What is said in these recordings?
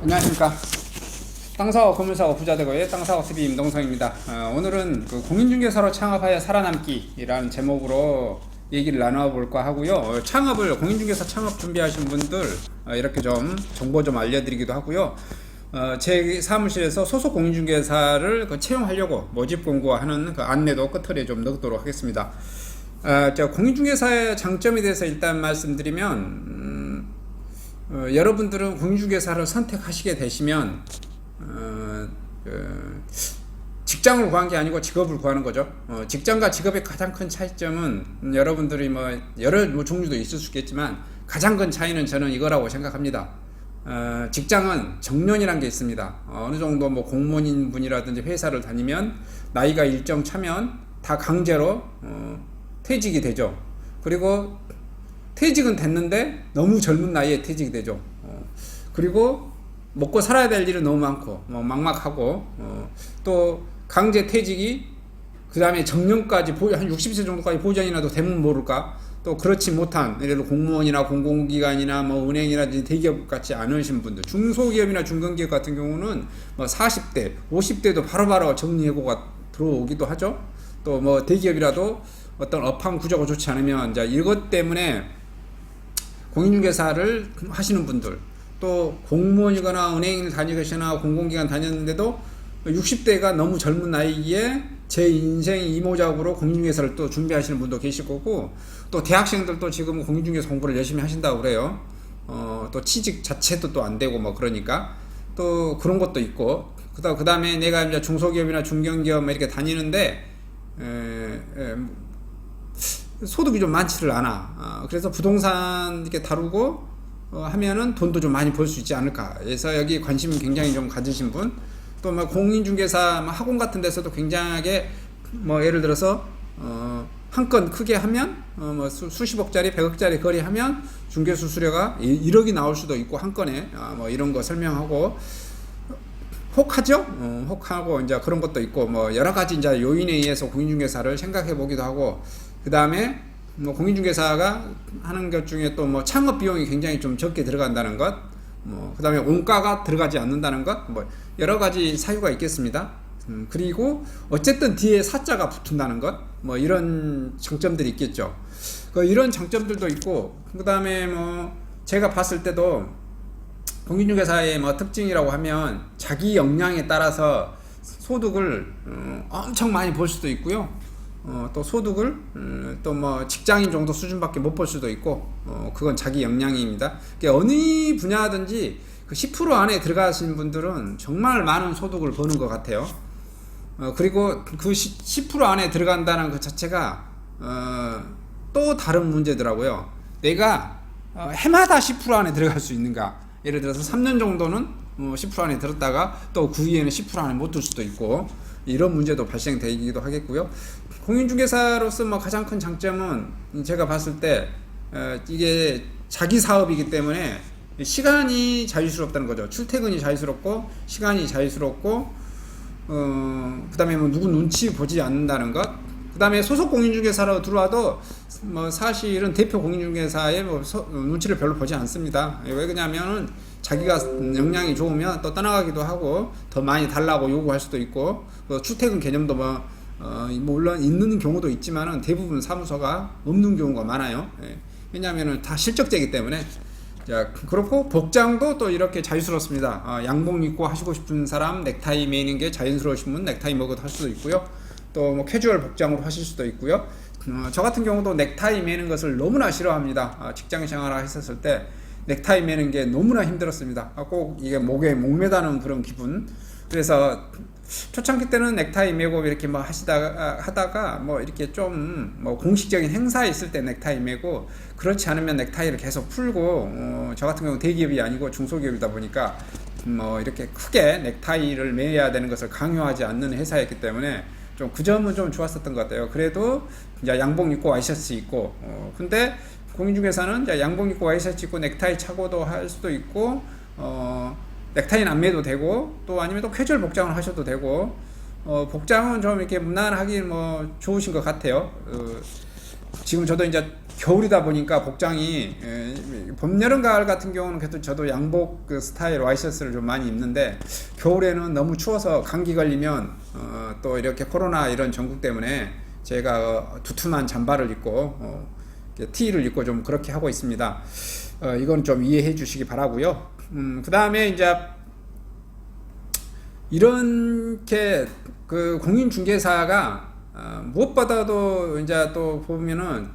안녕하십니까. 땅사업, 건물사업, 부자되고의 땅사업 TV 임동성입니다. 오늘은 그 공인중개사로 창업하여 살아남기라는 제목으로 얘기를 나눠볼까 하고요. 창업을 공인중개사 창업 준비하신 분들 이렇게 좀 정보 좀 알려드리기도 하고요. 제 사무실에서 소속 공인중개사를 채용하려고 모집 공고하는 그 안내도 끝을에 좀 넣도록 하겠습니다. 공인중개사의 장점에 대해서 일단 말씀드리면 여러분들은 공인중개사를 선택하시게 되시면 직장을 구한 게 아니고 직업을 구하는 거죠. 직장과 직업의 가장 큰 차이점은 여러분들이 여러 종류도 있을 수 있겠지만 가장 큰 차이는 저는 이거라고 생각합니다. 직장은 정년이라는 게 있습니다. 어느 정도 공무원인 분이라든지 회사를 다니면 나이가 일정 차면 다 강제로 퇴직이 되죠. 그리고 퇴직은 됐는데 너무 젊은 나이에 퇴직이 되죠. 그리고 먹고 살아야 될 일은 너무 많고 막막하고 또 강제 퇴직이 그 다음에 정년까지 한 60세 정도까지 보장이 나도 되면 모를까. 또 그렇지 못한 예를 들어 공무원이나 공공기관이나 은행이라든지 대기업 같지 않으신 분들, 중소기업이나 중견기업 같은 경우는 40대 50대도 바로바로 정리해고가 들어오기도 하죠. 또 대기업이라도 어떤 업황 구조가 좋지 않으면 이제 이것 때문에 공인중개사를 하시는 분들, 또 공무원이거나 은행을 다니거나 공공기관 다녔는데도 60대가 너무 젊은 나이에 제 인생 이모작으로 공인중개사를 또 준비하시는 분도 계실 거고, 또 대학생들도 지금 공인중개사 공부를 열심히 하신다고 그래요. 또 취직 자체도 또 안 되고 그러니까 또 그런 것도 있고, 그 다음에 내가 이제 중소기업이나 중견기업 이렇게 다니는데 소득이 좀 많지를 않아. 그래서 부동산 이렇게 다루고 하면은 돈도 좀 많이 벌 수 있지 않을까. 그래서 여기 관심 굉장히 좀 가지신 분, 또 공인중개사 학원 같은 데서도 굉장하게 예를 들어서 한 건 크게 하면 수십억짜리 100억짜리 거래하면 중개수수료가 1억이 나올 수도 있고 한 건에 이런 거 설명하고 혹하죠. 혹하고 이제 그런 것도 있고 여러 가지 이제 요인에 의해서 공인중개사를 생각해 보기도 하고, 그 다음에 공인중개사가 하는 것 중에 또 창업 비용이 굉장히 좀 적게 들어간다는 것, 그 다음에 원가가 들어가지 않는다는 것, 여러 가지 사유가 있겠습니다. 그리고 어쨌든 뒤에 사자가 붙는다는 것, 이런 장점들이 있겠죠. 이런 장점들도 있고, 그 다음에 제가 봤을 때도 공인중개사의 특징이라고 하면 자기 역량에 따라서 소득을 엄청 많이 벌 수도 있고요. 또 소득을 또 직장인 정도 수준밖에 못 벌 수도 있고, 그건 자기 역량입니다. 그러니까 어느 분야든지 그 10% 안에 들어가신 분들은 정말 많은 소득을 버는 것 같아요. 그리고 그 10% 안에 들어간다는 것 자체가 또 다른 문제더라고요. 내가 해마다 10% 안에 들어갈 수 있는가. 예를 들어서 3년 정도는 10% 안에 들었다가 또 그 이후에는 10% 안에 못 들 수도 있고, 이런 문제도 발생되기도 하겠고요. 공인중개사로서 가장 큰 장점은 제가 봤을 때 이게 자기 사업이기 때문에 시간이 자유스럽다는 거죠. 출퇴근이 자유스럽고 시간이 자유스럽고, 그 다음에 누구 눈치 보지 않는다는 것, 그 다음에 소속 공인중개사로 들어와도 사실은 대표 공인중개사의 눈치를 별로 보지 않습니다. 왜 그러냐면은 자기가 역량이 좋으면 또 떠나가기도 하고 더 많이 달라고 요구할 수도 있고, 출퇴근 개념도 물론 있는 경우도 있지만은 대부분 사무소가 없는 경우가 많아요. 왜냐하면은 다 실적제이기 때문에. 자, 그렇고 복장도 또 이렇게 자유스럽습니다. 양복 입고 하시고 싶은 사람, 넥타이 매는 게 자연스러우신 분 넥타이 먹어도 할 수도 있고요. 또 캐주얼 복장으로 하실 수도 있고요. 저 같은 경우도 넥타이 매는 것을 너무나 싫어합니다. 직장 생활을 했었을 때 넥타이 매는 게 너무나 힘들었습니다. 꼭 이게 목에 목매다는 그런 기분. 그래서 초창기 때는 넥타이 매고 이렇게 하다가 이렇게 좀 공식적인 행사 있을 때 넥타이 매고, 그렇지 않으면 넥타이를 계속 풀고, 저 같은 경우 대기업이 아니고 중소기업이다 보니까 이렇게 크게 넥타이를 매야 되는 것을 강요하지 않는 회사였기 때문에 좀 그 점은 좀 좋았었던 것 같아요. 그래도 이제 양복 입고 와이셔츠 입고, 근데 공인중개사는 이제 양복 입고 와이셔츠 입고 넥타이 차고도 할 수도 있고, 넥타이는 안 매도 되고, 또 아니면 또 캐주얼 복장을 하셔도 되고, 복장은 좀 이렇게 무난하게 좋으신 것 같아요. 지금 저도 이제 겨울이다 보니까 복장이 봄, 여름, 가을 같은 경우는 그래도 저도 양복 그 스타일 와이셔츠를 좀 많이 입는데 겨울에는 너무 추워서 감기 걸리면 또 이렇게 코로나 이런 전국 때문에 제가 두툼한 잠바를 입고 티를 입고 좀 그렇게 하고 있습니다. 이건 좀 이해해 주시기 바라고요. 그 다음에 이제 이렇게 그 공인중개사가 무엇보다도 이제 또 보면은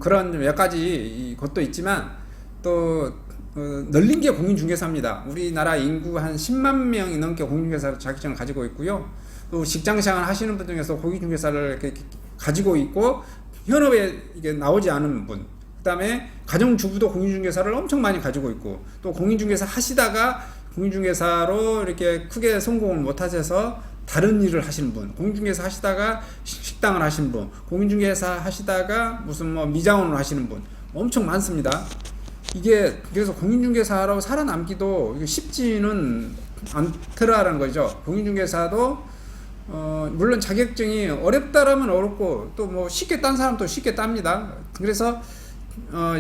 그런 몇 가지 것도 있지만 또 널린 게 공인중개사입니다. 우리나라 인구 한 10만 명이 넘게 공인중개사 자격증을 가지고 있고요. 또 직장생활 하시는 분 중에서 공인중개사를 이렇게 가지고 있고 현업에 이게 나오지 않은 분, 그 다음에 가정주부도 공인중개사를 엄청 많이 가지고 있고, 또 공인중개사 하시다가 공인중개사로 이렇게 크게 성공을 못 하셔서 다른 일을 하시는 분, 공인중개사 하시다가 식당을 하시는 분, 공인중개사 하시다가 무슨 뭐 미장원을 하시는 분 엄청 많습니다. 이게 그래서 공인중개사로 살아남기도 이게 쉽지는 않더라는 거죠. 공인중개사도 물론 자격증이 어렵다라면 어렵고 또 뭐 쉽게 딴 사람도 쉽게 땁니다. 그래서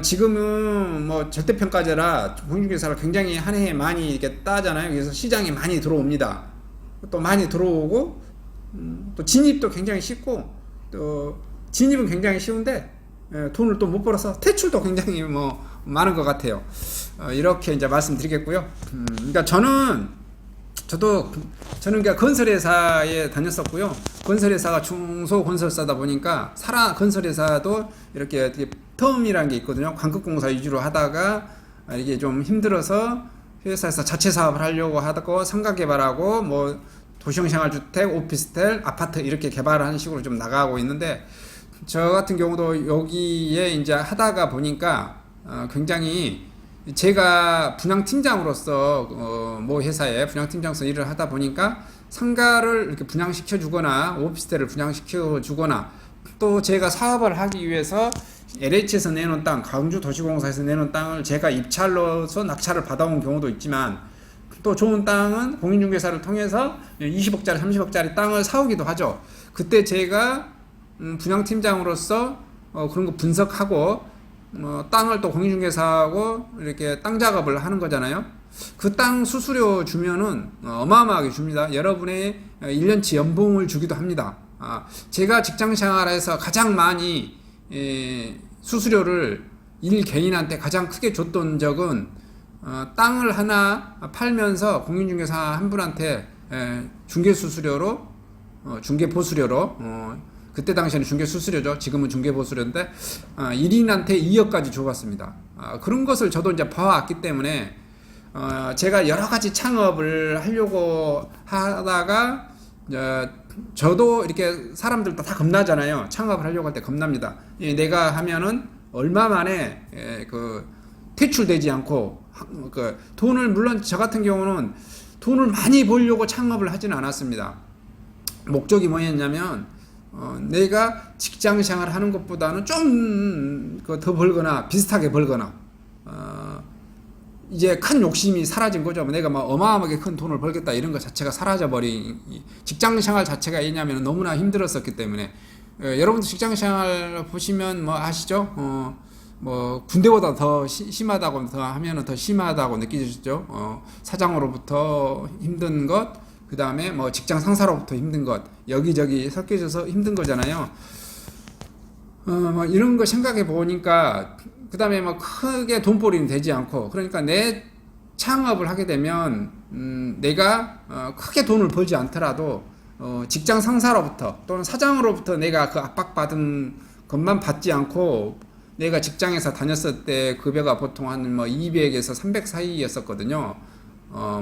지금은 뭐 절대평가제라 공인중개사를 굉장히 한 해에 많이 이렇게 따잖아요. 그래서 시장에 많이 들어옵니다. 또 많이 들어오고 또 진입도 굉장히 쉽고, 또 진입은 굉장히 쉬운데 돈을 또 못 벌어서 퇴출도 굉장히 뭐 많은 것 같아요. 이렇게 이제 말씀드리겠고요. 그러니까 저도 그러니까 건설회사에 다녔었고요. 건설회사가 중소건설사다 보니까 건설회사도 이렇게 텀이라는 게 있거든요. 광급공사 위주로 하다가 이게 좀 힘들어서 회사에서 자체 사업을 하려고 하고 상가 개발하고 뭐 도시형 생활주택, 오피스텔, 아파트 이렇게 개발하는 식으로 좀 나가고 있는데, 저 같은 경우도 여기에 이제 하다가 보니까 굉장히 제가 분양팀장으로서 모 회사에 분양팀장으로서 일을 하다 보니까 상가를 이렇게 분양시켜 주거나 오피스텔을 분양시켜 주거나, 또 제가 사업을 하기 위해서 LH에서 내놓은 땅, 광주도시공사에서 내놓은 땅을 제가 입찰로서 낙찰을 받아온 경우도 있지만, 또 좋은 땅은 공인중개사를 통해서 20억짜리 30억짜리 땅을 사오기도 하죠. 그때 제가 분양팀장으로서 그런 거 분석하고 땅을 또 공인중개사하고 이렇게 땅 작업을 하는 거잖아요. 그 땅 수수료 주면은 어마어마하게 줍니다. 여러분의 1년치 연봉을 주기도 합니다. 제가 직장생활에서 가장 많이 수수료를 일개인한테 가장 크게 줬던 적은 땅을 하나 팔면서 공인중개사 한 분한테 중개수수료로 중개보수료로 그때 당시에는 중개수수료죠. 지금은 중개보수료인데 1인한테 2억까지 줘봤습니다. 그런 것을 저도 이제 봐왔기 때문에 제가 여러 가지 창업을 하려고 하다가 저도 이렇게 사람들도 다 겁나잖아요. 창업을 하려고 할 때 겁납니다. 내가 하면은 얼마 만에 퇴출되지 않고 돈을, 물론 저 같은 경우는 돈을 많이 벌려고 창업을 하지는 않았습니다. 목적이 뭐였냐면 내가 직장 생활 하는 것보다는 좀 더 벌거나 비슷하게 벌거나 이제 큰 욕심이 사라진 거죠. 내가 막 어마어마하게 큰 돈을 벌겠다 이런 것 자체가 사라져버린, 직장 생활 자체가 왜냐면 너무나 힘들었었기 때문에. 여러분도 직장 생활 보시면 뭐 아시죠? 뭐 군대보다 더 심하다고 더 하면은 더 심하다고 느끼시죠? 사장으로부터 힘든 것, 그 다음에 뭐 직장 상사로부터 힘든 것, 여기저기 섞여져서 힘든 거잖아요. 뭐 이런 거 생각해 보니까, 그 다음에 뭐 크게 돈벌이는 되지 않고, 그러니까 내 창업을 하게 되면 내가 크게 돈을 벌지 않더라도 직장 상사로부터 또는 사장으로부터 내가 그 압박받은 것만 받지 않고, 내가 직장에서 다녔을 때 급여가 보통 한 뭐 200에서 300 사이였었거든요.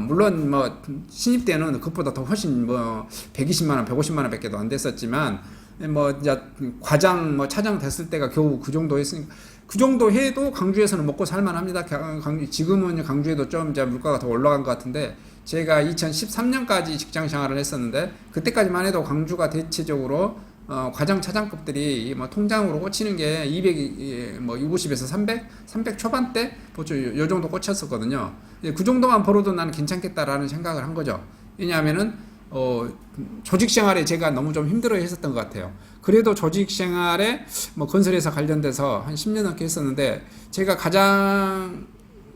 물론 뭐 신입 때는 그것보다 더 훨씬 뭐 120만 원, 150만 원 밖에도 안 됐었지만, 뭐 이제 과장 뭐 차장 됐을 때가 겨우 그 정도 했으니까, 그 정도 해도 강주에서는 먹고 살만합니다. 지금은 강주에도 좀 이제 물가가 더 올라간 것 같은데, 제가 2013년까지 직장 생활을 했었는데 그때까지만 해도 강주가 대체적으로 과장 차장급들이 뭐 통장으로 꽂히는 게 200, 뭐 50에서 300 초반대 보통 요 정도 꽂혔었거든요. 그 정도만 벌어도 나는 괜찮겠다라는 생각을 한 거죠. 왜냐하면은 조직 생활에 제가 너무 좀 힘들어 했었던 것 같아요. 그래도 조직 생활에 뭐 건설회사 관련돼서 한 10년 넘게 했었는데 제가 가장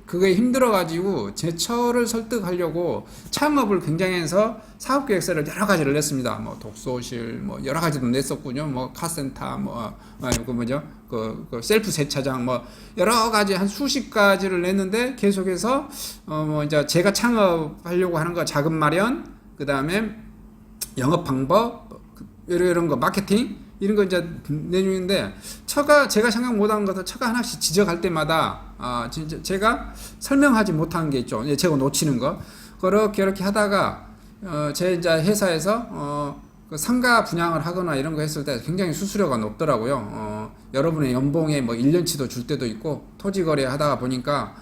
그게 힘들어가지고 제 처를 설득하려고 창업을 굉장히 해서 사업계획서를 여러 가지를 냈습니다. 뭐 독서실, 뭐 여러 가지도 냈었군요. 뭐 카센터, 그 뭐죠? 그 셀프 세차장, 뭐 여러 가지 한 수십 가지를 냈는데 계속해서 뭐 이제 제가 창업하려고 하는 거 자금 마련, 그 다음에 영업 방법, 이런 거 마케팅 이런 거 이제 내중인데 제가 생각 못한 것을 처가 하나씩 지적할 때마다 진짜 제가 설명하지 못한 게 있죠. 제가 놓치는 거 그렇게 이렇게 하다가 제 이제 회사에서 그 상가 분양을 하거나 이런 거 했을 때 굉장히 수수료가 높더라고요. 여러분의 연봉에 뭐 1년치도 줄 때도 있고 토지 거래 하다가 보니까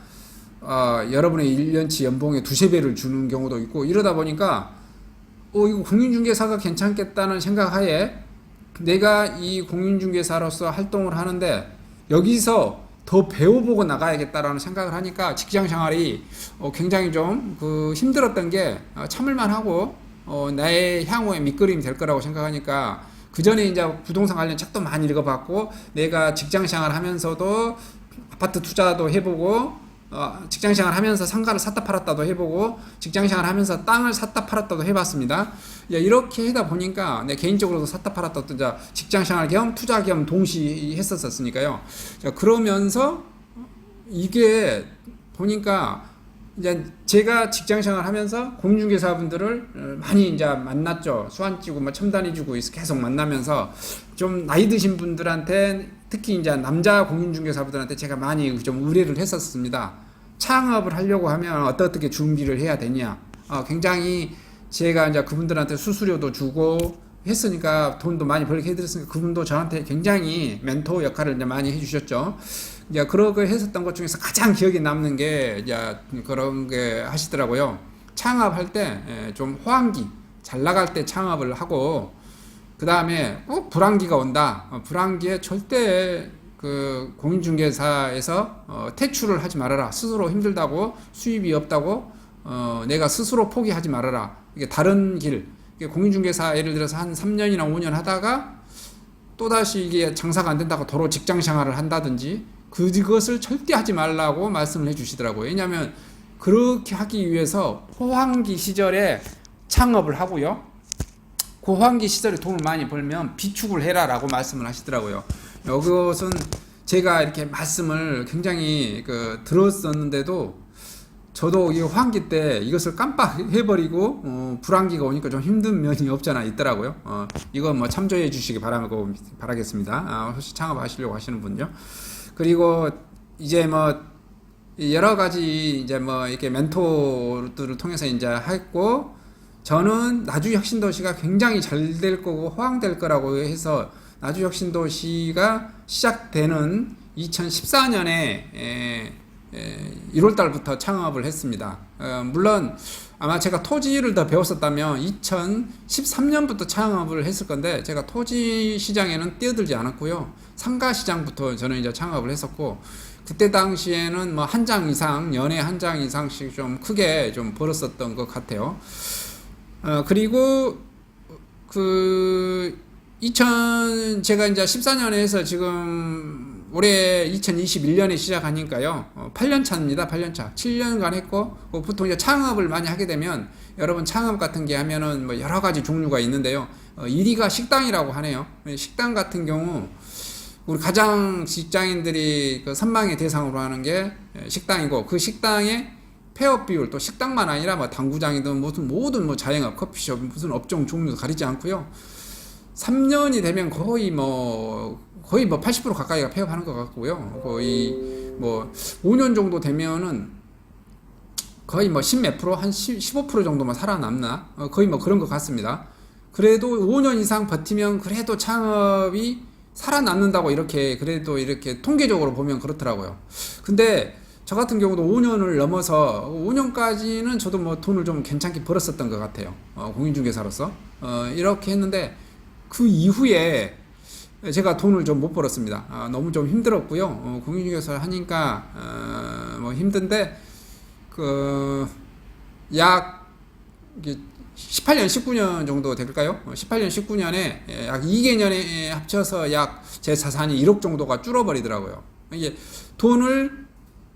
여러분의 1년치 연봉의 두세 배를 주는 경우도 있고 이러다 보니까 이거 공인중개사가 괜찮겠다는 생각하에 내가 이 공인중개사로서 활동을 하는데 여기서 더 배워보고 나가야겠다라는 생각을 하니까 직장 생활이 굉장히 좀 힘들었던 게 참을만 하고 나의 향후의 밑그림이 될 거라고 생각하니까 그 전에 이제 부동산 관련 책도 많이 읽어봤고 내가 직장 생활 하면서도 아파트 투자도 해보고 직장생활 하면서 상가를 샀다 팔았다도 해보고 직장생활 하면서 땅을 샀다 팔았다도 해봤습니다. 이렇게 하다 보니까 내 개인적으로도 샀다 팔았다도 직장생활 겸 투자 겸 동시에 했었으니까요. 그러면서 이게 보니까 이제 제가 직장생활 하면서 공인중개사분들을 많이 이제 만났죠. 수완찌고 뭐 첨단해주고 계속 만나면서 좀 나이 드신 분들한테 특히 이제 남자 공인중개사분들한테 제가 많이 좀 의뢰를 했었습니다. 창업을 하려고 하면 어떻게 준비를 해야 되냐. 굉장히 제가 이제 그분들한테 수수료도 주고 했으니까 돈도 많이 벌게 해드렸으니까 그분도 저한테 굉장히 멘토 역할을 이제 많이 해주셨죠. 이제 그렇게 했었던 것 중에서 가장 기억에 남는 게 이제 그런 게 하시더라고요. 창업할 때 좀 호황기 잘 나갈 때 창업을 하고 그 다음에 꼭 불황기가 온다. 불황기에 절대 그 공인중개사에서 퇴출을 하지 말아라. 스스로 힘들다고 수입이 없다고 내가 스스로 포기하지 말아라. 이게 다른 길. 공인중개사 예를 들어서 한 3년이나 5년 하다가 또다시 이게 장사가 안 된다고 도로 직장 생활을 한다든지 그것을 절대 하지 말라고 말씀을 해 주시더라고요. 왜냐하면 그렇게 하기 위해서 호황기 시절에 창업을 하고요. 그 호황기 시절에 돈을 많이 벌면 비축을 해라 라고 말씀을 하시더라고요. 이것은 제가 이렇게 말씀을 굉장히 들었었는데도 저도 이 호황기 때 이것을 깜빡해버리고 불황기가 오니까 좀 힘든 면이 없잖아 있더라고요. 이거 뭐 참조해 주시기 바라겠습니다. 혹시 창업하시려고 하시는 분요. 그리고 이제 뭐 여러 가지 이제 뭐 이렇게 멘토들을 통해서 이제 했고 저는 나주혁신도시가 굉장히 잘 될 거고 호황될 거라고 해서 나주혁신도시가 시작되는 2014년에 1월달부터 창업을 했습니다. 물론 아마 제가 토지를 더 배웠었다면 2013년부터 창업을 했을 건데 제가 토지 시장에는 뛰어들지 않았고요. 상가 시장부터 저는 이제 창업을 했었고 그때 당시에는 뭐 한 장 이상 연에 한 장 이상씩 좀 크게 좀 벌었었던 것 같아요. 그리고 제가 이제 14년에 해서 지금 올해 2021년에 시작하니까요. 8년 차입니다. 8년 차. 7년간 했고, 보통 이제 창업을 많이 하게 되면, 여러분 창업 같은 게 하면은 뭐 여러 가지 종류가 있는데요. 1위가 식당이라고 하네요. 식당 같은 경우, 우리 가장 직장인들이 선망의 대상으로 하는 게 식당이고, 그 식당의 폐업 비율, 또 식당만 아니라 뭐 당구장이든 모든 뭐 자영업, 커피숍, 무슨 업종 종류도 가리지 않고요. 3년이 되면 거의 뭐 80% 가까이가 폐업하는 것 같고요. 거의 뭐 5년 정도 되면은 거의 뭐 10몇 프로, 한 15% 정도만 살아남나? 거의 뭐 그런 것 같습니다. 그래도 5년 이상 버티면 그래도 창업이 살아남는다고 그래도 이렇게 통계적으로 보면 그렇더라고요. 근데 저 같은 경우도 5년을 넘어서 5년까지는 저도 뭐 돈을 좀 괜찮게 벌었었던 것 같아요. 공인중개사로서. 이렇게 했는데 그 이후에 제가 돈을 좀 못 벌었습니다. 너무 좀 힘들었고요. 공인중개사 하니까 뭐 힘든데 약 18년, 19년 정도 될까요? 18년, 19년에 약 2개년에 합쳐서 약 제 자산이 1억 정도가 줄어버리더라고요. 이게 돈을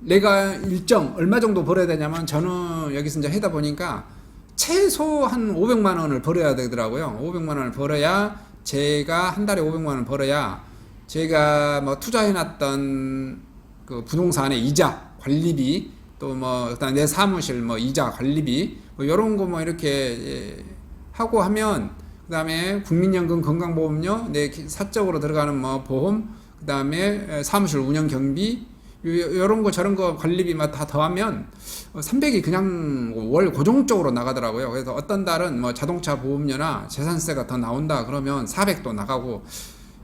내가 일정 얼마 정도 벌어야 되냐면 저는 여기서 이제 하다 보니까 최소 한 500만 원을 벌어야 되더라고요. 500만 원을 벌어야 제가 한 달에 500만 원을 벌어야 제가 뭐 투자해놨던 그 부동산의 이자, 관리비 또 뭐 일단 내 사무실 뭐 이자, 관리비 뭐 이런 거 뭐 이렇게 하고 하면 그다음에 국민연금, 건강보험료, 내 사적으로 들어가는 뭐 보험, 그다음에 사무실 운영 경비 요런 거 저런 거 관리비 다 더하면 300이 그냥 월 고정적으로 나가더라고요. 그래서 어떤 달은 뭐 자동차 보험료나 재산세가 더 나온다 그러면 400도 나가고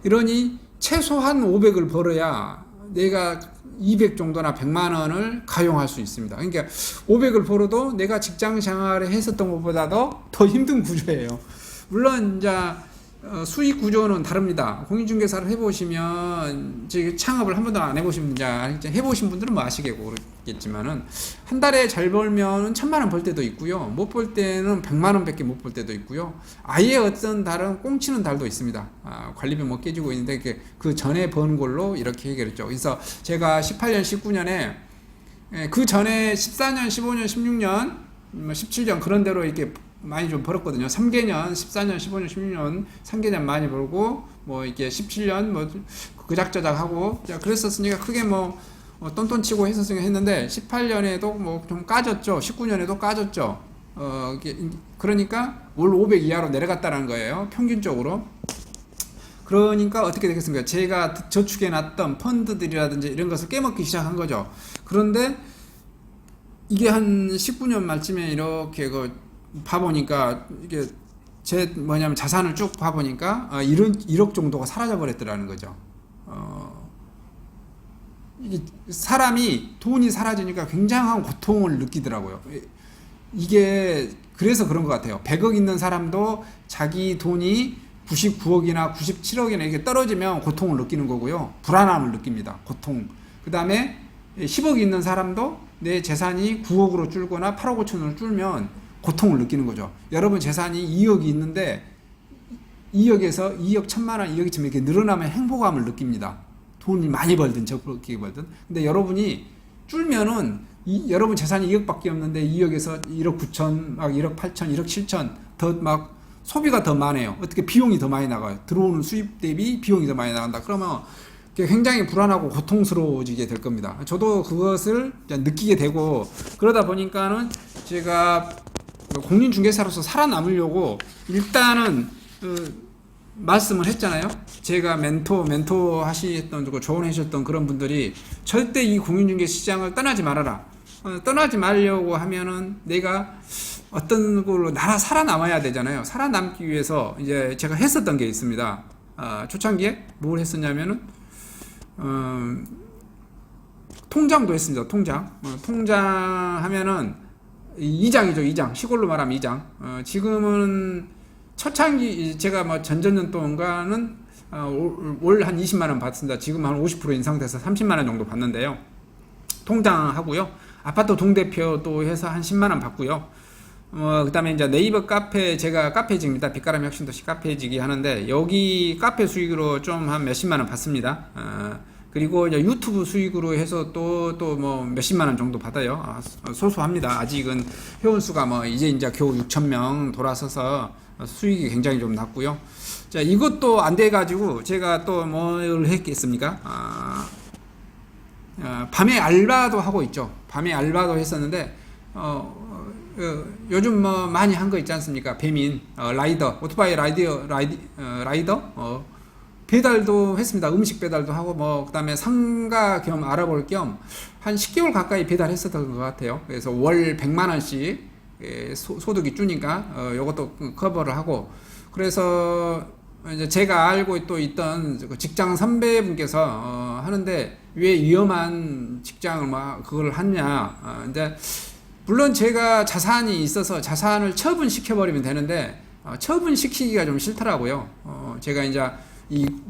이러니 최소한 500을 벌어야 내가 200 정도나 100만 원을 가용할 수 있습니다. 그러니까 500을 벌어도 내가 직장 생활을 했었던 것보다도 더 힘든 구조예요. 물론 이제 수익 구조는 다릅니다. 공인중개사를 해보시면 창업을 한 번도 안 해보신 분들, 해보신 분들은 뭐 아시겠지만은 한 달에 잘 벌면 1000만 원 벌 때도 있고요. 못 벌 때는 100만 원밖에 못 벌 때도 있고요. 아예 어떤 달은 꽁치는 달도 있습니다. 관리비 뭐 깨지고 있는데 그 전에 번 걸로 이렇게 해결했죠. 그래서 제가 18년, 19년에 그 전에 14년, 15년, 16년, 17년 그런 대로 이렇게 많이 좀 벌었거든요. 3개년, 14년, 15년, 16년 3개년 많이 벌고 뭐 이게 17년 뭐 그작저작 하고 그랬었으니까 크게 뭐 똔똔 치고 했었으니까 했는데 18년에도 뭐 좀 까졌죠. 19년에도 까졌죠. 그러니까 월 500 이하로 내려갔다는 거예요. 평균적으로. 그러니까 어떻게 되겠습니까? 제가 저축해 놨던 펀드들이라든지 이런 것을 깨먹기 시작한 거죠. 그런데 이게 한 19년 말쯤에 이렇게 봐보니까 이게 뭐냐면 자산을 쭉 봐보니까 1억 정도가 사라져 버렸더라는 거죠. 이게 사람이 돈이 사라지니까 굉장한 고통을 느끼더라고요. 이게 그래서 그런 것 같아요. 100억 있는 사람도 자기 돈이 99억이나 97억이나 이렇게 떨어지면 고통을 느끼는 거고요. 불안함을 느낍니다. 고통. 그 다음에 10억 있는 사람도 내 재산이 9억으로 줄거나 8억 5천으로 줄면 고통을 느끼는 거죠. 여러분 재산이 2억이 있는데 2억에서 2억 1000만 원, 2억이 좀 이렇게 늘어나면 행복감을 느낍니다. 돈이 많이 벌든 적게 벌든. 근데 여러분이 줄면은 여러분 재산이 2억밖에 없는데 2억에서 1억 9천, 막 1억 8천, 1억 7천 더 막 소비가 더 많아요. 어떻게 비용이 더 많이 나가요. 들어오는 수입 대비 비용이 더 많이 나간다. 그러면 굉장히 불안하고 고통스러워지게 될 겁니다. 저도 그것을 느끼게 되고 그러다 보니까는 제가 공인중개사로서 살아남으려고 일단은 말씀을 했잖아요. 제가 멘토 하시던 조언해 주셨던 그런 분들이 절대 이 공인중개 시장을 떠나지 말아라. 떠나지 말려고 하면은 내가 어떤 걸로 살아남아야 되잖아요. 살아남기 위해서 이제 제가 했었던 게 있습니다. 초창기에 뭘 했었냐면은 통장도 했습니다. 통장 하면은 이장이죠. 이장. 시골로 말하면 이장. 지금은 초창기 제가 뭐 전전년 동안은 올 한 20만 원 받습니다. 지금 한 50% 인상돼서 30만 원 정도 받는데요. 통장 하고요. 아파트 동대표도 해서 한 10만 원 받고요. 그다음에 이제 네이버 카페, 제가 카페직입니다. 빛가람 혁신도시 카페직이 하는데 여기 카페 수익으로 좀 한 몇십만 원 받습니다. 그리고 이제 유튜브 수익으로 해서 또 뭐 몇십만 원 정도 받아요. 소소합니다. 아직은 회원수가 뭐 이제 겨우 6,000명 돌아서서 수익이 굉장히 좀 낮고요. 자, 이것도 안 돼가지고 제가 또 뭘 했겠습니까? 밤에 알바도 하고 있죠. 밤에 알바도 했었는데 요즘 뭐 많이 한 거 있지 않습니까? 배민, 라이더, 오토바이 라이더, 배달도 했습니다. 음식 배달도 하고 뭐 그다음에 상가 겸 알아볼 겸 한 10개월 가까이 배달했었던 것 같아요. 그래서 월 100만 원씩 소득이 주니까 요것도 커버를 하고 그래서 이제 제가 알고 또 있던 직장 선배분께서 하는데 왜 위험한 직장을 막 그걸 하냐. 이제 물론 제가 자산이 있어서 자산을 처분시켜 버리면 되는데 처분시키기가 좀 싫더라고요. 제가 이제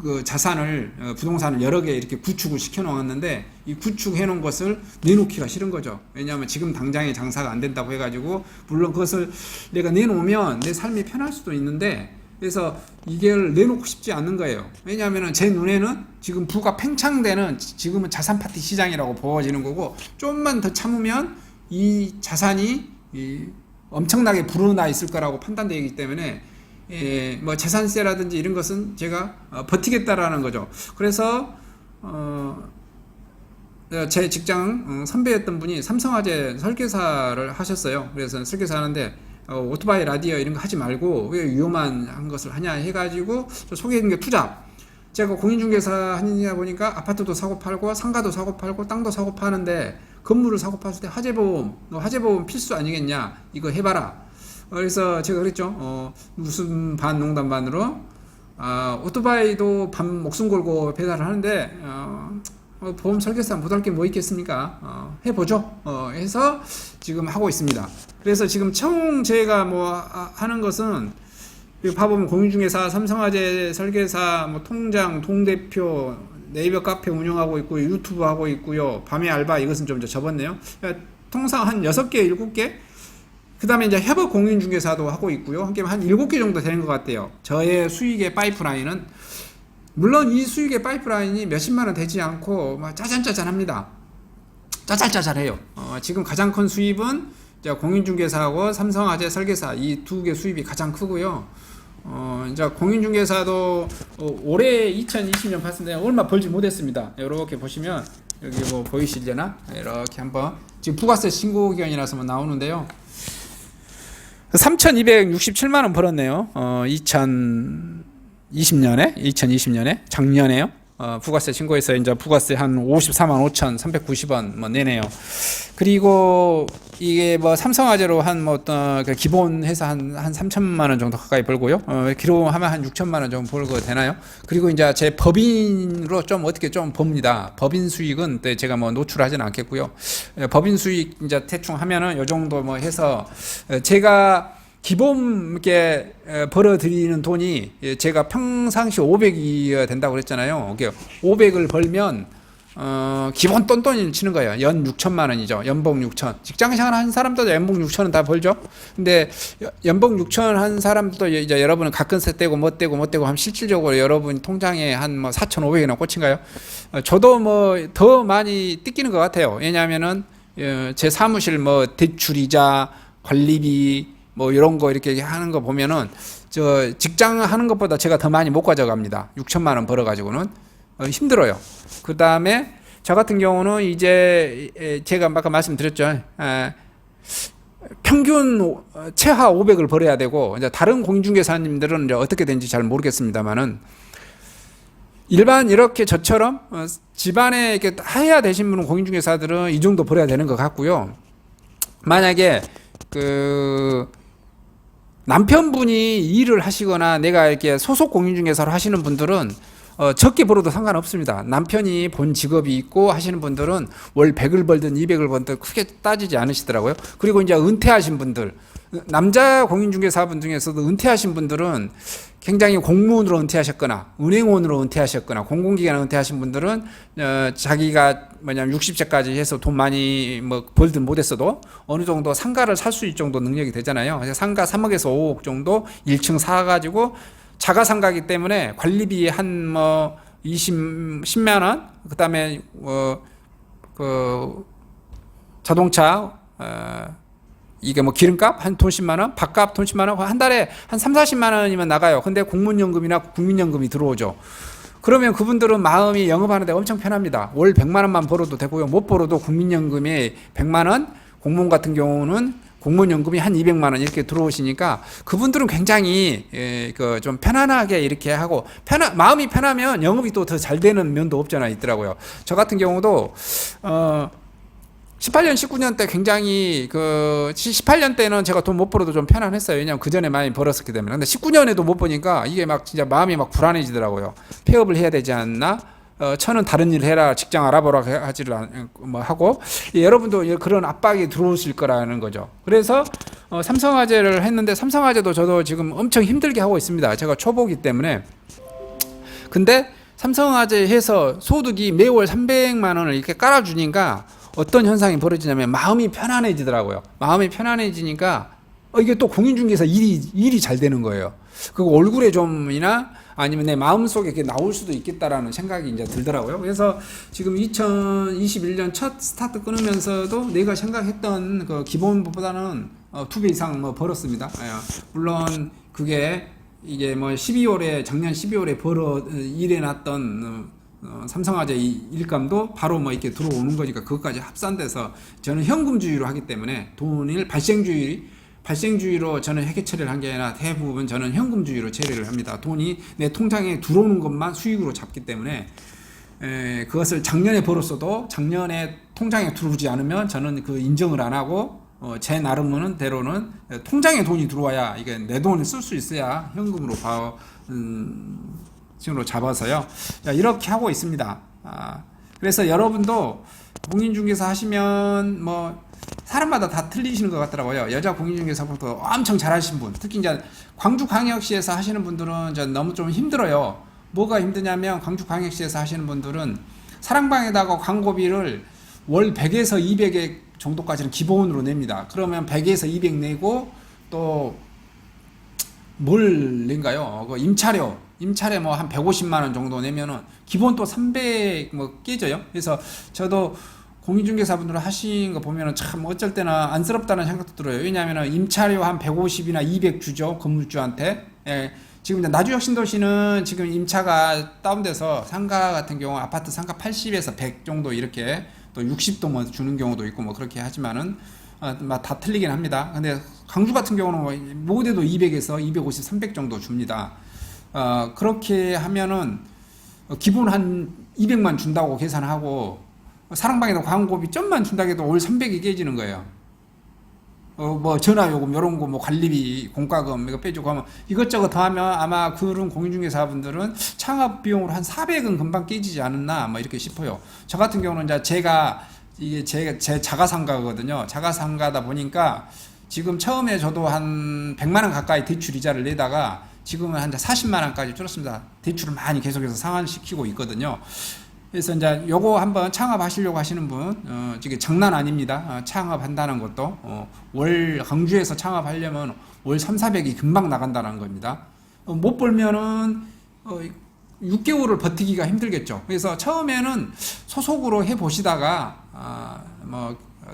그 자산을 부동산을 여러 개 이렇게 구축을 시켜 놓았는데 이 구축해 놓은 것을 내놓기가 싫은 거죠. 왜냐하면 지금 당장에 장사가 안 된다고 해가지고 물론 그것을 내가 내놓으면 내 삶이 편할 수도 있는데 그래서 이걸 내놓고 싶지 않는 거예요. 왜냐하면 제 눈에는 지금 부가 팽창되는 지금은 자산 파티 시장이라고 보여지는 거고 좀만 더 참으면 이 자산이 엄청나게 불어나 있을 거라고 판단되기 때문에 뭐 재산세라든지 이런 것은 제가 버티겠다라는 거죠. 그래서 제 직장 선배였던 분이 삼성화재 설계사를 하셨어요. 그래서 설계사하는데 오토바이 라디오 이런 거 하지 말고 왜 위험한 것을 하냐 해가지고 소개해준 게 투잡. 제가 공인중개사 하느냐 보니까 아파트도 사고 팔고 상가도 사고 팔고 땅도 사고 파는데 건물을 사고 팔 때 화재보험, 너 화재보험 필수 아니겠냐, 이거 해봐라. 그래서 제가 그랬죠. 무슨 반 농담 반으로 오토바이도 밤 목숨 걸고 배달을 하는데 보험 설계사 못할 게 뭐 있겠습니까? 해보죠. 해서 지금 하고 있습니다. 그래서 지금 총 제가 뭐 하는 것은 봐보면 공인중개사, 삼성화재 설계사, 뭐 통장, 동대표, 네이버 카페 운영하고 있고 유튜브 하고 있고요. 밤에 알바 이것은 좀 접었네요. 그러니까 통상 한 6개, 7개. 그 다음에 이제 협업 공인중개사도 하고 있고요. 한 7개 정도 되는 것 같아요. 저의 수익의 파이프라인은 물론 이 수익의 파이프라인이 몇십만원 되지 않고 막 짜잔짜잔합니다. 짜잘짜잘해요. 지금 가장 큰 수입은 이제 공인중개사하고 삼성화재 설계사 이 두 개 수입이 가장 크고요. 이제 공인중개사도 올해 2020년 봤을 때 얼마 벌지 못했습니다. 이렇게 보시면 여기 뭐 보이시려나? 이렇게 한번 지금 부가세 신고 기간이라서 뭐 나오는데요. 3,267만원 벌었네요. 2020년에 작년에요. 부가세 신고해서 이제 부가세 한 545,390원 뭐 내네요. 그리고 이게 뭐 삼성화재로 한 뭐 어떤 그 기본 회사 한 3천만 원 정도 가까이 벌고요. 기로 하면 한 6천만 원 정도 벌고 되나요? 그리고 이제 제 법인으로 좀 어떻게 좀 봅니다. 법인 수익은 제가 뭐 노출하지는 않겠고요. 법인 수익 이제 대충 하면은 요 정도 뭐 해서 제가 기본 이렇게 벌어들이는 돈이 제가 평상시 500이 된다고 그랬잖아요. 500을 벌면 기본 똔똔이 치는 거예요. 연 6천만 원이죠. 연봉 6천. 직장생활 한 사람도 연봉 6천은 다 벌죠. 근데 연봉 6천 한 사람도 이제 여러분은 가끔씩 떼고 못 떼고 하면 실질적으로 여러분 통장에 한 뭐 4,500이나 꽂힌가요? 저도 뭐 더 많이 뜯기는 것 같아요. 왜냐하면은 제 사무실 뭐 대출이자 관리비 뭐 이런 거 이렇게 하는 거 보면은 저 직장 하는 것보다 제가 더 많이 못 가져갑니다. 6천만 원 벌어가지고는 힘들어요. 그 다음에 저 같은 경우는 이제 제가 아까 말씀드렸죠. 평균 최하 500을 벌어야 되고 이제 다른 공인중개사님들은 이제 어떻게 되는지 잘 모르겠습니다만은 일반 이렇게 저처럼 집안에 이렇게 해야 되신 분은 공인중개사들은 이 정도 벌어야 되는 것 같고요. 만약에 남편분이 일을 하시거나 내가 이렇게 소속 공인중개사로 하시는 분들은 적게 벌어도 상관없습니다. 남편이 본 직업이 있고 하시는 분들은 월 100을 벌든 200을 벌든 크게 따지지 않으시더라고요. 그리고 이제 은퇴하신 분들, 남자 공인중개사분 중에서도 은퇴하신 분들은 굉장히 공무원으로 은퇴하셨거나 은행원으로 은퇴하셨거나 공공기관에 은퇴하신 분들은 자기가 뭐냐면 60세까지 해서 돈 많이 뭐 벌든 못했어도 어느 정도 상가를 살 수 있을 정도 능력이 되잖아요. 그래서 상가 3억에서 5억 정도 1층 사가지고 자가 상가이기 때문에 관리비 한 뭐 10만 원, 그다음에 그 자동차 이게 뭐 기름값 한 돈 10만 원, 밥값 돈 10만 원, 한 달에 한 3, 40만 원이면 나가요. 근데 공무원연금이나 국민연금이 들어오죠. 그러면 그분들은 마음이 영업하는데 엄청 편합니다. 월 100만 원만 벌어도 되고요. 못 벌어도 국민연금이 100만 원, 공무원 같은 경우는 공무원연금이 한 200만 원 이렇게 들어오시니까 그분들은 굉장히 좀 편안하게 이렇게 하고 마음이 편하면 영업이 또 더 잘 되는 면도 없잖아 있더라고요. 저 같은 경우도 18년, 19년 때 굉장히 18년 때는 제가 돈 못 벌어도 좀 편안했어요. 왜냐면 그 전에 많이 벌었었기 때문에. 근데 19년에도 못 버니까 이게 막 진짜 마음이 막 불안해지더라고요. 폐업을 해야 되지 않나? 저는 다른 일 해라, 직장 알아보라 하지를 뭐 하고, 여러분도 그런 압박이 들어오실 거라는 거죠. 그래서 삼성화재를 했는데 삼성화재도 저도 지금 엄청 힘들게 하고 있습니다. 제가 초보기 때문에. 근데 삼성화재해서 소득이 매월 300만 원을 이렇게 깔아주니까 어떤 현상이 벌어지냐면 마음이 편안해지더라고요. 마음이 편안해지니까 이게 또 공인중개사 일이 잘 되는 거예요. 그 얼굴에 좀이나 아니면 내 마음속에 이렇게 나올 수도 있겠다라는 생각이 이제 들더라고요. 그래서 지금 2021년 첫 스타트 끊으면서도 내가 생각했던 그 기본보다는 2배 이상 뭐 벌었습니다. 물론 그게 이게 뭐 작년 12월에 일해놨던 삼성화재 일감도 바로 뭐 이렇게 들어오는 거니까 그것까지 합산돼서 저는 현금주의로 하기 때문에 돈을 발생주의로 저는 회계 처리를 한 게 아니라 대부분 저는 현금주의로 처리를 합니다. 돈이 내 통장에 들어오는 것만 수익으로 잡기 때문에 그것을 작년에 벌었어도 작년에 통장에 들어오지 않으면 저는 그 인정을 안 하고 제 나름은 대로는 통장에 돈이 들어와야 이게 내 돈을 쓸 수 있어야 현금으로 식으로 잡아서요. 이렇게 하고 있습니다. 그래서 여러분도 공인중개사 하시면 뭐 사람마다 다 틀리시는 것 같더라고요. 여자 공인중개사부터 엄청 잘하신 분, 특히 이제 광주광역시에서 하시는 분들은 너무 좀 힘들어요. 뭐가 힘드냐면 광주광역시에서 하시는 분들은 사랑방에다가 광고비를 월 100에서 200에 정도까지는 기본으로 냅니다. 그러면 100에서 200 내고 또 뭘 낸가요? 그 임차료 뭐 한 150만 원 정도 내면은 기본 또 300 뭐 깨져요. 그래서 저도 공인중개사분들 하신 거 보면은 참 어쩔 때는 안쓰럽다는 생각도 들어요. 왜냐하면 임차료 한 150이나 200 주죠, 건물주한테. 지금 이제 나주혁신도시는 지금 임차가 다운돼서 상가 같은 경우 아파트 상가 80에서 100 정도 이렇게 또 60도 뭐 주는 경우도 있고 뭐 그렇게 하지만은 다 틀리긴 합니다. 근데 광주 같은 경우는 모대도 200에서 250, 300 정도 줍니다. 그렇게 하면은 기본 한 200만 준다고 계산하고 사랑방에도 광고비 좀만 준다고 해도 월 300이 깨지는 거예요. 뭐 전화요금 요런 거 뭐 관리비 공과금 이거 빼주고 하면 이것저것 더하면 아마 그런 공인중개사분들은 창업 비용으로 한 400은 금방 깨지지 않았나 뭐 이렇게 싶어요. 저 같은 경우는 이제 이게 제 자가상가거든요. 자가상가다 보니까 지금 처음에 저도 한 100만 원 가까이 대출 이자를 내다가 지금은 한 40만 원까지 줄었습니다. 대출을 많이 계속해서 상환시키고 있거든요. 그래서 이제 요거 한번 창업하시려고 하시는 분, 이게 장난 아닙니다. 창업한다는 것도, 광주에서 창업하려면 월 3, 400이 금방 나간다는 겁니다. 못 벌면은, 6개월을 버티기가 힘들겠죠. 그래서 처음에는 소속으로 해보시다가,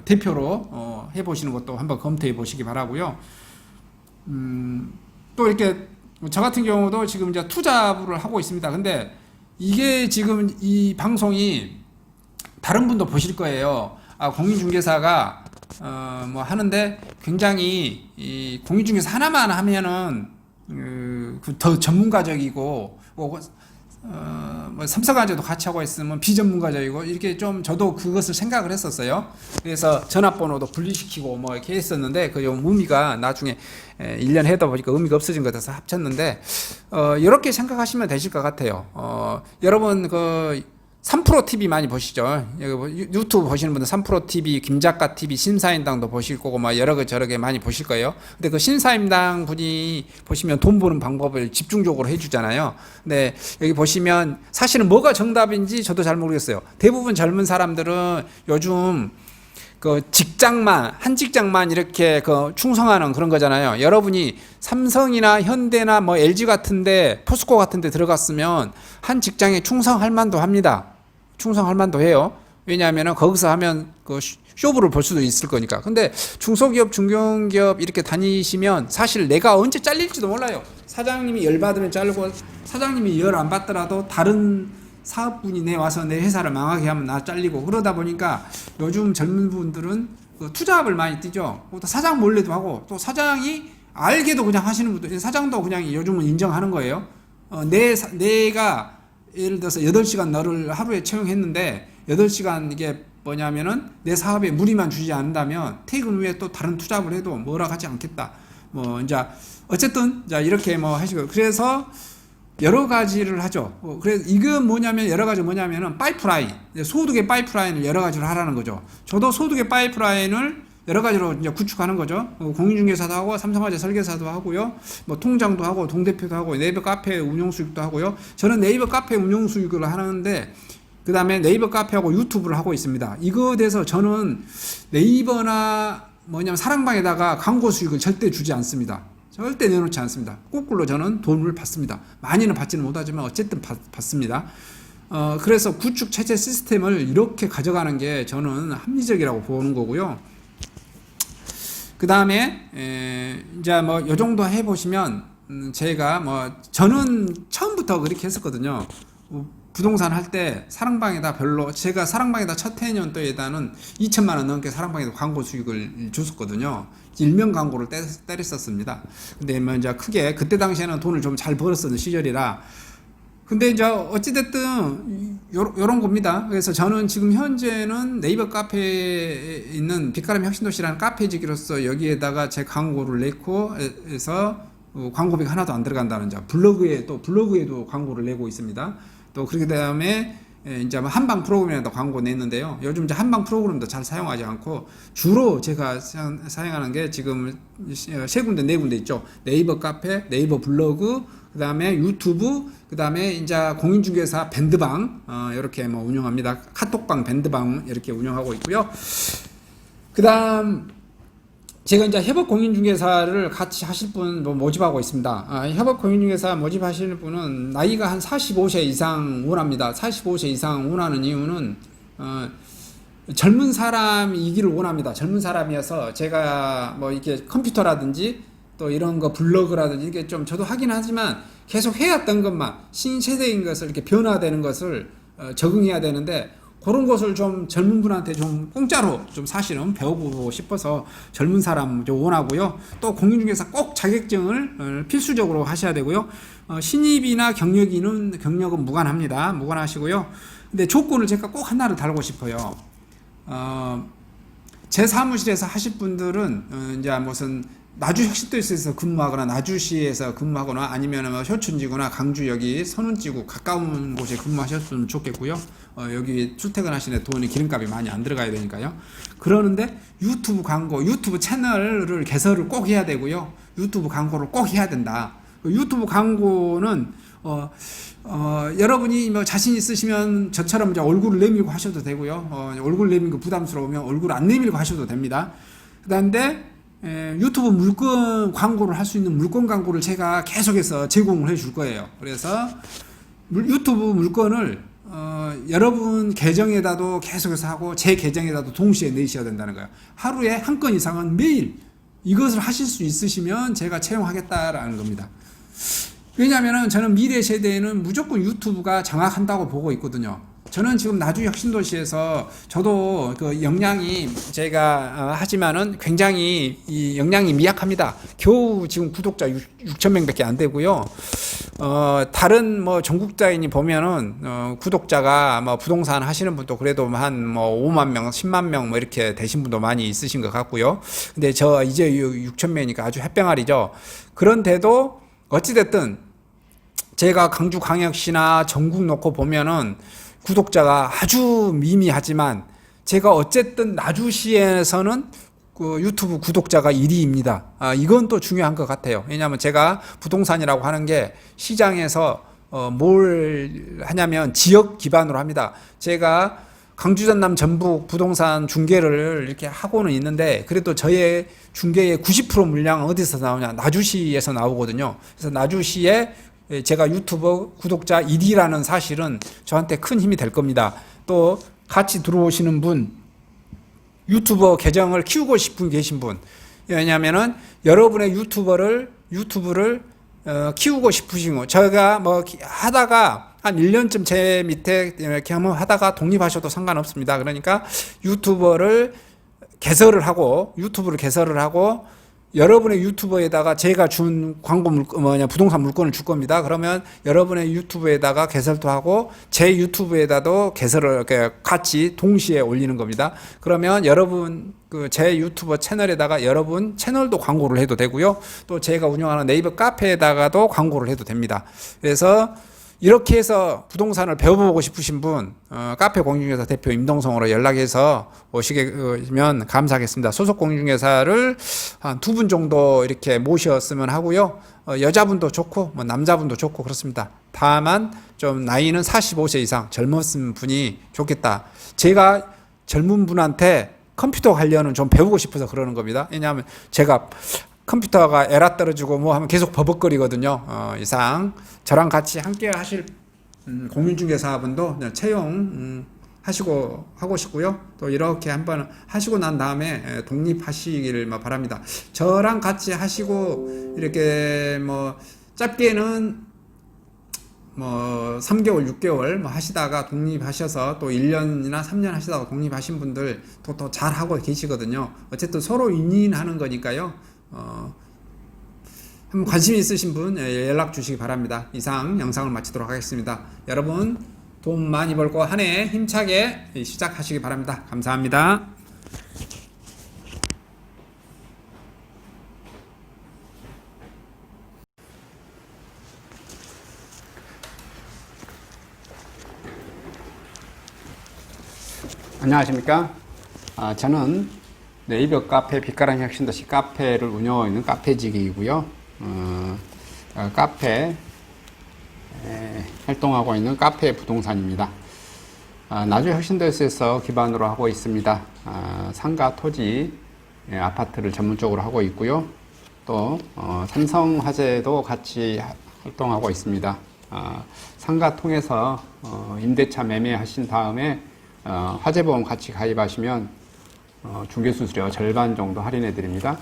대표로, 해보시는 것도 한번 검토해 보시기 바라고요. 또 이렇게, 저 같은 경우도 지금 이제 투자부를 하고 있습니다. 근데 이게 지금 이 방송이 다른 분도 보실 거예요. 공인중개사가 뭐 하는데 굉장히 이 공인중개사 하나만 하면은 더 전문가적이고 뭐 삼성화재도 같이 하고 있으면 비전문가적이고 이렇게 좀 저도 그것을 생각을 했었어요. 그래서 전화번호도 분리시키고 뭐 이렇게 했었는데 그 의미가 나중에 1년 해다 보니까 의미가 없어진 것 같아서 합쳤는데 이렇게 생각하시면 되실 것 같아요. 여러분 그 3프로 TV 많이 보시죠. 유튜브 보시는 분들 3프로 TV, 김작가 TV, 신사임당도 보실 거고 막 여러 개 저러 개 많이 보실 거예요. 근데 그 신사임당 분이 보시면 돈 버는 방법을 집중적으로 해주잖아요. 근데 여기 보시면 사실은 뭐가 정답인지 저도 잘 모르겠어요. 대부분 젊은 사람들은 요즘 그 한 직장만 이렇게 충성하는 그런 거잖아요. 여러분이 삼성이나 현대나 뭐 LG 같은데, 포스코 같은데 들어갔으면 한 직장에 충성할 만도 합니다. 충성할 만도 해요. 왜냐하면 거기서 하면 그 쇼부를 볼 수도 있을 거니까. 근데 중소기업, 중견기업 이렇게 다니시면 사실 내가 언제 잘릴지도 몰라요. 사장님이 열 받으면 자르고, 사장님이 열 안 받더라도 다른 사업분이 와서 내 회사를 망하게 하면 나 잘리고, 그러다 보니까 요즘 젊은 분들은 그 투잡을 많이 뛰죠. 또 사장 몰래도 하고, 또 사장이 알게도 그냥 하시는 분들, 사장도 그냥 요즘은 인정하는 거예요. 내가 예를 들어서 8시간 너를 하루에 채용했는데 8시간 이게 뭐냐면은 내 사업에 무리만 주지 않는다면 퇴근 후에 또 다른 투잡을 해도 뭐라 하지 않겠다. 뭐 이제 어쨌든 자 이렇게 뭐 하시고, 그래서 여러 가지를 하죠. 그래서 이건 뭐냐면 여러 가지 뭐냐면은 파이프라인, 소득의 파이프라인을 여러 가지를 하라는 거죠. 저도 소득의 파이프라인을 여러 가지로 이제 구축하는 거죠. 공인중개사도 하고 삼성화재 설계사도 하고요. 뭐 통장도 하고 동대표도 하고 네이버 카페 운영 수익도 하고요. 저는 네이버 카페 운영 수익을 하는데 그 다음에 네이버 카페하고 유튜브를 하고 있습니다. 이거에 대해서 저는 네이버나 뭐냐면 사랑방에다가 광고 수익을 절대 주지 않습니다. 절대 내놓지 않습니다. 거꾸로 저는 돈을 받습니다. 많이는 받지는 못하지만 어쨌든 받습니다. 그래서 구축 체제 시스템을 이렇게 가져가는 게 저는 합리적이라고 보는 거고요. 그 다음에 이제 뭐 요 정도 해보시면 제가 뭐 저는 처음부터 그렇게 했었거든요. 부동산 할 때 사랑방에다 별로 제가 사랑방에다 첫 해년도에다는 2천만 원 넘게 사랑방에다 광고 수익을 줬었거든요. 일명 광고를 때렸었습니다. 근데 뭐 이제 크게 그때 당시에는 돈을 좀 잘 벌었었는 시절이라. 근데 이제 어찌됐든 요런 겁니다. 그래서 저는 지금 현재는 네이버 카페에 있는 빛가람 혁신도시라는 카페지기로서 여기에다가 제 광고를 내고 해서 광고비가 하나도 안 들어간다는 점. 블로그에도 광고를 내고 있습니다. 또 그렇게 다음에 이제 한방 프로그램에도 광고 냈는데요. 요즘 이제 한방 프로그램도 잘 사용하지 않고 주로 제가 사용하는 게 지금 세 군데 네 군데 있죠. 네이버 카페, 네이버 블로그, 그 다음에 유튜브, 그 다음에 이제 공인중개사 밴드방 이렇게 뭐 운영합니다. 카톡방, 밴드방 이렇게 운영하고 있고요. 그 다음 제가 이제 협업 공인중개사를 같이 하실 분 모집하고 있습니다. 협업 공인중개사 모집하시는 분은 나이가 한 45세 이상 원합니다. 45세 이상 원하는 이유는 젊은 사람이기를 원합니다. 젊은 사람이어서 제가 뭐 이렇게 컴퓨터라든지 또 이런 거 블로그라든지 이게 좀 저도 하긴 하지만 계속 해왔던 것만 신세대인 것을 이렇게 변화되는 것을 적응해야 되는데 그런 것을 좀 젊은 분한테 좀 공짜로 좀 사실은 배워보고 싶어서 젊은 사람 좀 원하고요. 또 공인중개사 꼭 자격증을 필수적으로 하셔야 되고요. 신입이나 경력은 무관합니다. 무관하시고요. 근데 조건을 제가 꼭 하나를 달고 싶어요. 제 사무실에서 하실 분들은 이제 무슨 나주혁신도시에서 근무하거나 나주시에서 근무하거나 아니면 뭐 효춘지구나 강주 여기 선운지구 가까운 곳에 근무하셨으면 좋겠고요. 여기 출퇴근하시는 돈이 기름값이 많이 안 들어가야 되니까요. 그러는데 유튜브 광고, 유튜브 채널을 개설을 꼭 해야 되고요. 유튜브 광고를 꼭 해야 된다. 유튜브 광고는 여러분이 뭐 자신 있으시면 저처럼 이제 얼굴을 내밀고 하셔도 되고요. 얼굴 내밀고 부담스러우면 얼굴 안 내밀고 하셔도 됩니다. 그다음에 유튜브 물건 광고를 할 수 있는 물건 광고를 제가 계속해서 제공을 해줄 거예요. 그래서 유튜브 물건을 여러분 계정에다도 계속해서 하고 제 계정에다도 동시에 내셔야 된다는 거예요. 하루에 한 건 이상은 매일 이것을 하실 수 있으시면 제가 채용하겠다라는 겁니다. 왜냐하면 저는 미래 세대에는 무조건 유튜브가 장악한다고 보고 있거든요. 저는 지금 나주혁신도시에서 저도 그 역량이 제가 하지만은 굉장히 이 역량이 미약합니다. 겨우 지금 구독자 6,000명밖에 안 되고요. 다른 뭐 전국자인이 보면은 구독자가 뭐 부동산 하시는 분도 그래도 한 뭐 5만 명, 10만 명 뭐 이렇게 되신 분도 많이 있으신 것 같고요. 근데 저 이제 6,000명이니까 아주 햇병아리죠. 그런데도 어찌됐든 제가 강주광역시나 전국 놓고 보면은 구독자가 아주 미미하지만 제가 어쨌든 나주시에서는 그 유튜브 구독자가 1위입니다. 이건 또 중요한 것 같아요. 왜냐하면 제가 부동산이라고 하는 게 시장에서 뭘 하냐면 지역 기반으로 합니다. 제가 강주, 전남, 전북 부동산 중개를 이렇게 하고는 있는데 그래도 저의 중개의 90% 물량은 어디서 나오냐? 나주시에서 나오거든요. 그래서 나주시에 제가 유튜버 구독자 1위라는 사실은 저한테 큰 힘이 될 겁니다. 또 같이 들어오시는 분, 유튜버 계정을 키우고 싶은 계신 분, 왜냐하면은 여러분의 유튜브를 키우고 싶으신 거, 제가 뭐 하다가 한 1년쯤 제 밑에 이렇게 한번 하다가 독립하셔도 상관없습니다. 그러니까 유튜브를 개설을 하고 여러분의 유튜브에다가 제가 준 광고 부동산 물건을 줄 겁니다. 그러면 여러분의 유튜브에다가 개설도 하고 제 유튜브에다도 개설을 같이 동시에 올리는 겁니다. 그러면 여러분 제 유튜브 채널에다가 여러분 채널도 광고를 해도 되고요. 또 제가 운영하는 네이버 카페에다가도 광고를 해도 됩니다. 그래서 이렇게 해서 부동산을 배워보고 싶으신 분, 카페 공인중개사 대표 임동성으로 연락해서 오시면 감사하겠습니다. 소속 공인중개사를 한 2분 정도 이렇게 모셨으면 하고요. 여자분도 좋고, 뭐 남자분도 좋고 그렇습니다. 다만 좀 나이는 45세 이상 젊은 분이 좋겠다. 제가 젊은 분한테 컴퓨터 관련은 좀 배우고 싶어서 그러는 겁니다. 왜냐하면 제가 컴퓨터가 에라 떨어지고 뭐 하면 계속 버벅거리거든요. 이상 저랑 같이 함께 하실 공인중개사분도 채용 하고 싶고요. 또 이렇게 한번 하시고 난 다음에 독립하시길 바랍니다. 저랑 같이 하시고 이렇게 뭐 짧게는 뭐 3개월, 6개월 뭐 하시다가 독립하셔서 또 1년이나 3년 하시다가 독립하신 분들 또 잘하고 계시거든요. 어쨌든 서로 윈윈하는 거니까요. 한번 관심 있으신 분 연락 주시기 바랍니다. 이상 영상을 마치도록 하겠습니다. 여러분 돈 많이 벌고 한 해 힘차게 시작하시기 바랍니다. 감사합니다. 안녕하십니까? 저는 네이버 카페 빛가람 혁신도시 카페를 운영하고 있는 카페직이고요. 카페 활동하고 있는 카페 부동산입니다. 나주 혁신도시에서 기반으로 하고 있습니다. 상가, 토지, 아파트를 전문적으로 하고 있고요. 또 삼성화재도 같이 활동하고 있습니다. 상가 통해서 임대차 매매하신 다음에 화재보험 같이 가입하시면 중개수수료 절반 정도 할인해 드립니다.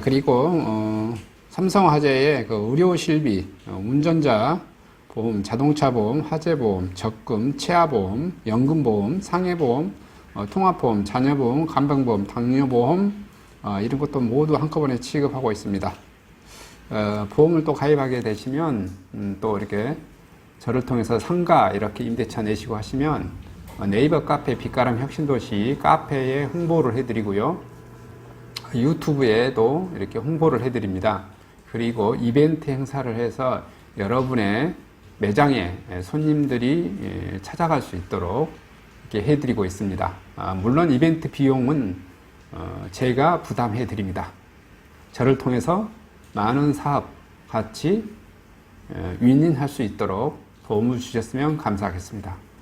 그리고 삼성화재의 그 의료실비, 운전자 보험, 자동차 보험, 화재보험, 적금, 치아보험, 연금보험, 상해보험, 통합보험, 자녀보험, 간병보험, 당뇨보험 이런 것도 모두 한꺼번에 취급하고 있습니다. 보험을 또 가입하게 되시면 또 이렇게 저를 통해서 상가 이렇게 임대차 내시고 하시면 네이버 카페 빛가람 혁신도시 카페에 홍보를 해드리고요. 유튜브에도 이렇게 홍보를 해드립니다. 그리고 이벤트 행사를 해서 여러분의 매장에 손님들이 찾아갈 수 있도록 이렇게 해드리고 있습니다. 물론 이벤트 비용은 제가 부담해 드립니다. 저를 통해서 많은 사업 같이 윈윈할 수 있도록 도움을 주셨으면 감사하겠습니다.